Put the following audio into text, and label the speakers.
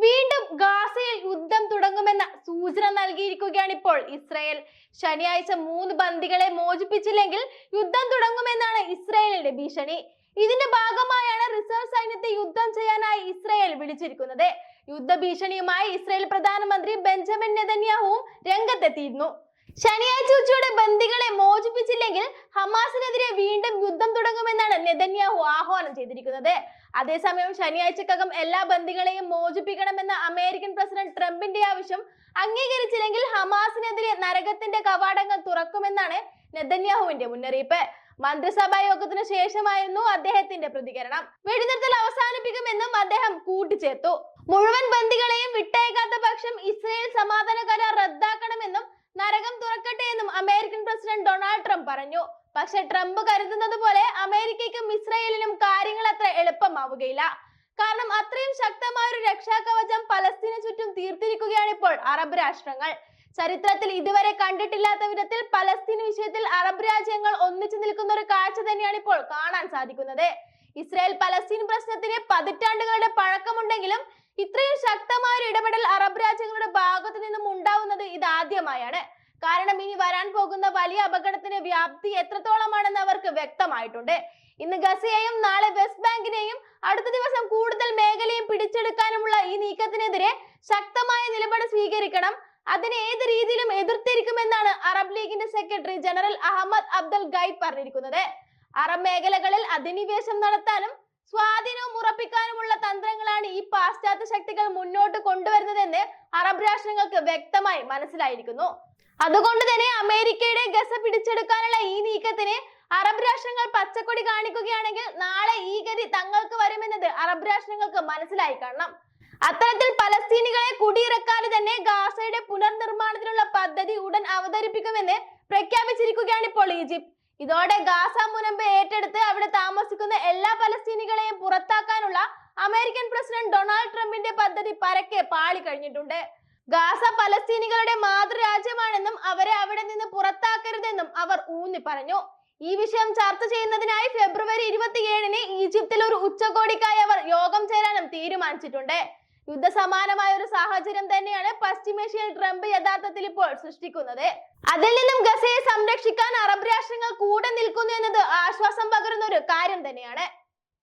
Speaker 1: വീണ്ടും ഗാസയിൽ യുദ്ധം തുടങ്ങുമെന്ന സൂചന നൽകിയിരിക്കുകയാണ് ഇപ്പോൾ ഇസ്രായേൽ. ശനിയാഴ്ച 3 ബന്ദികളെ മോചിപ്പിച്ചില്ലെങ്കിൽ യുദ്ധം തുടങ്ങുമെന്നാണ് ഇസ്രായേലിന്റെ ഭീഷണി. ഇതിന്റെ ഭാഗമായാണ് റിസർവ് സൈന്യത്തെ യുദ്ധം ചെയ്യാനായി ഇസ്രായേൽ വിളിച്ചിരിക്കുന്നത്. യുദ്ധഭീഷണിയുമായി ഇസ്രായേൽ പ്രധാനമന്ത്രി ബെഞ്ചമിൻ നെതന്യാഹുവും രംഗത്തെത്തിയിരുന്നു. ശനിയാഴ്ച ഉച്ചയോടെ ബന്ദികളെ മോചിപ്പിച്ചില്ലെങ്കിൽ ഹമാസിനെതിരെ വീണ്ടും യുദ്ധം തുടങ്ങുമെന്നാണ് നെതന്യാഹു ആഹ്വാനം ചെയ്തിരിക്കുന്നത്. അതേസമയം ശനിയാഴ്ചക്കകം എല്ലാ ബന്ദികളെയും മോചിപ്പിക്കണമെന്ന അമേരിക്കൻ പ്രസിഡന്റ് ട്രംപിന്റെ ആവശ്യം അംഗീകരിച്ചില്ലെങ്കിൽ ഹമാസിനെതിരെ നരകത്തിന്റെ കവാടങ്ങൾ തുറക്കുമെന്നാണ് നെതന്യാഹുവിന്റെ മുന്നറിയിപ്പ്. മന്ത്രിസഭാ യോഗത്തിന് ശേഷമായിരുന്നു അദ്ദേഹത്തിന്റെ പ്രതികരണം. വെടിനിർത്തൽ അവസാനിപ്പിക്കുമെന്നും അദ്ദേഹം കൂട്ടിച്ചേർത്തു. മുഴുവൻ ബന്ദികളെയും വിട്ടയക്കാത്ത പക്ഷം ഇസ്രായേൽ സമാധാന കരാർ റദ്ദാക്കണമെന്നും നരകം തുറക്കട്ടെ എന്നും അമേരിക്കൻ പ്രസിഡന്റ് ഡൊണാൾഡ് ട്രംപ് പറഞ്ഞു. പക്ഷെ ട്രംപ് കരുതുന്നത് പോലെ അമേരിക്കയ്ക്കും ഇസ്രായേലിനും കാര്യങ്ങൾ അത്ര എളുപ്പമാവുകയില്ല. കാരണം അത്രയും ശക്തമായ ഒരു രക്ഷാകവചം പലസ്തീന് ചുറ്റും തീർത്തിരിക്കുകയാണ് ഇപ്പോൾ അറബ് രാഷ്ട്രങ്ങൾ. ചരിത്രത്തിൽ ഇതുവരെ കണ്ടിട്ടില്ലാത്ത വിധത്തിൽ പലസ്തീൻ വിഷയത്തിൽ അറബ് രാജ്യങ്ങൾ ഒന്നിച്ചു നിൽക്കുന്ന ഒരു കാഴ്ച തന്നെയാണ് ഇപ്പോൾ കാണാൻ സാധിക്കുന്നത്. ഇസ്രായേൽ പലസ്തീൻ പ്രശ്നത്തിന് പതിറ്റാണ്ടുകളുടെ പഴക്കമുണ്ടെങ്കിലും ഇത്രയും ശക്തമായ ഒരു ഇടപെടൽ അറബ് രാജ്യങ്ങളുടെ ഭാഗത്തു നിന്നും ഉണ്ടാവുന്നത് ഇതാദ്യമായാണ്. കാരണം ഇനി വരാൻ പോകുന്ന വലിയ അപകടത്തിന്റെ വ്യാപ്തി എത്രത്തോളമാണെന്ന് അവർക്ക് വ്യക്തമായിട്ടുണ്ട്. ഇന്ന് ഗസയെയും നാളെ വെസ്റ്റ് ബാങ്കിനെയും അടുത്ത ദിവസം കൂടുതൽ മേഖലയും പിടിച്ചെടുക്കാനുമുള്ള ഈ നീക്കത്തിനെതിരെ ശക്തമായ നിലപാട് സ്വീകരിക്കണം. അതിനെ ഏത് രീതിയിലും എതിർത്തിരിക്കുമെന്നാണ് അറബ് ലീഗിന്റെ സെക്രട്ടറി ജനറൽ അഹമ്മദ് അബ്ദൽ ഗൈദ് പറഞ്ഞിരിക്കുന്നത്. അറബ് മേഖലകളിൽ അധിനിവേശം നടത്താനും സ്വാധീനവും ഉറപ്പിക്കാനുമുള്ള തന്ത്രങ്ങളാണ് ഈ പാശ്ചാത്യ ശക്തികൾ മുന്നോട്ട് കൊണ്ടുവരുന്നതെന്ന് അറബ് രാഷ്ട്രങ്ങൾക്ക് വ്യക്തമായി മനസ്സിലായിരിക്കുന്നു. അതുകൊണ്ട് തന്നെ അമേരിക്കയുടെ ഗസ പിടിച്ചെടുക്കാനുള്ള ഈ നീക്കത്തിന് അറബ് രാഷ്ട്രങ്ങൾ പച്ചക്കൊടി കാണിക്കുകയാണെങ്കിൽ നാളെ ഈ ഗതി തങ്ങൾക്ക് വരുമെന്നത് അറബ് രാഷ്ട്രങ്ങൾക്ക് മനസ്സിലായി കാണണം. അത്തരത്തിൽ പലസ്തീനികളെ കുടിയിറക്കാതെ തന്നെ ഗാസയുടെ പുനർനിർമ്മാണത്തിനുള്ള പദ്ധതി ഉടൻ അവതരിപ്പിക്കുമെന്ന് പ്രഖ്യാപിച്ചിരിക്കുകയാണ് ഇപ്പോൾ ഈജിപ്ത്. ഇതോടെ ഗാസ മുനമ്പ് ഏറ്റെടുത്ത് അവിടെ താമസിക്കുന്ന എല്ലാ പലസ്തീനികളെയും പുറത്താക്കാനുള്ള അമേരിക്കൻ പ്രസിഡന്റ് ഡൊണാൾഡ് ട്രംപിന്റെ പദ്ധതി പരക്കെ പാളി കഴിഞ്ഞിട്ടുണ്ട്. ഗാസ പലസ്തീനികളുടെ മാതൃരാജ്യമാണെന്നും അവരെ അവിടെ നിന്ന് പുറത്താക്കരുതെന്നും അവർ ഊന്നി പറഞ്ഞു. ഈ വിഷയം ചർച്ച ചെയ്യുന്നതിനായി ഫെബ്രുവരി 27-ന് ഈജിപ്തിൽ ഒരു ഉച്ചകോടിക്കായി അവർ യോഗം ചേരാനും തീരുമാനിച്ചിട്ടുണ്ട്. യുദ്ധസമാനമായ ഒരു സാഹചര്യം തന്നെയാണ് പശ്ചിമേഷ്യയിൽ ട്രംപ് യഥാർത്ഥത്തിൽ ഇപ്പോൾ സൃഷ്ടിക്കുന്നത്. അതിൽ നിന്നും ഗസയെ സംരക്ഷിക്കാൻ അറബ് രാഷ്ട്രങ്ങൾ കൂടെ നിൽക്കുന്നു എന്നത് ആശ്വാസം പകരുന്ന ഒരു കാര്യം തന്നെയാണ്.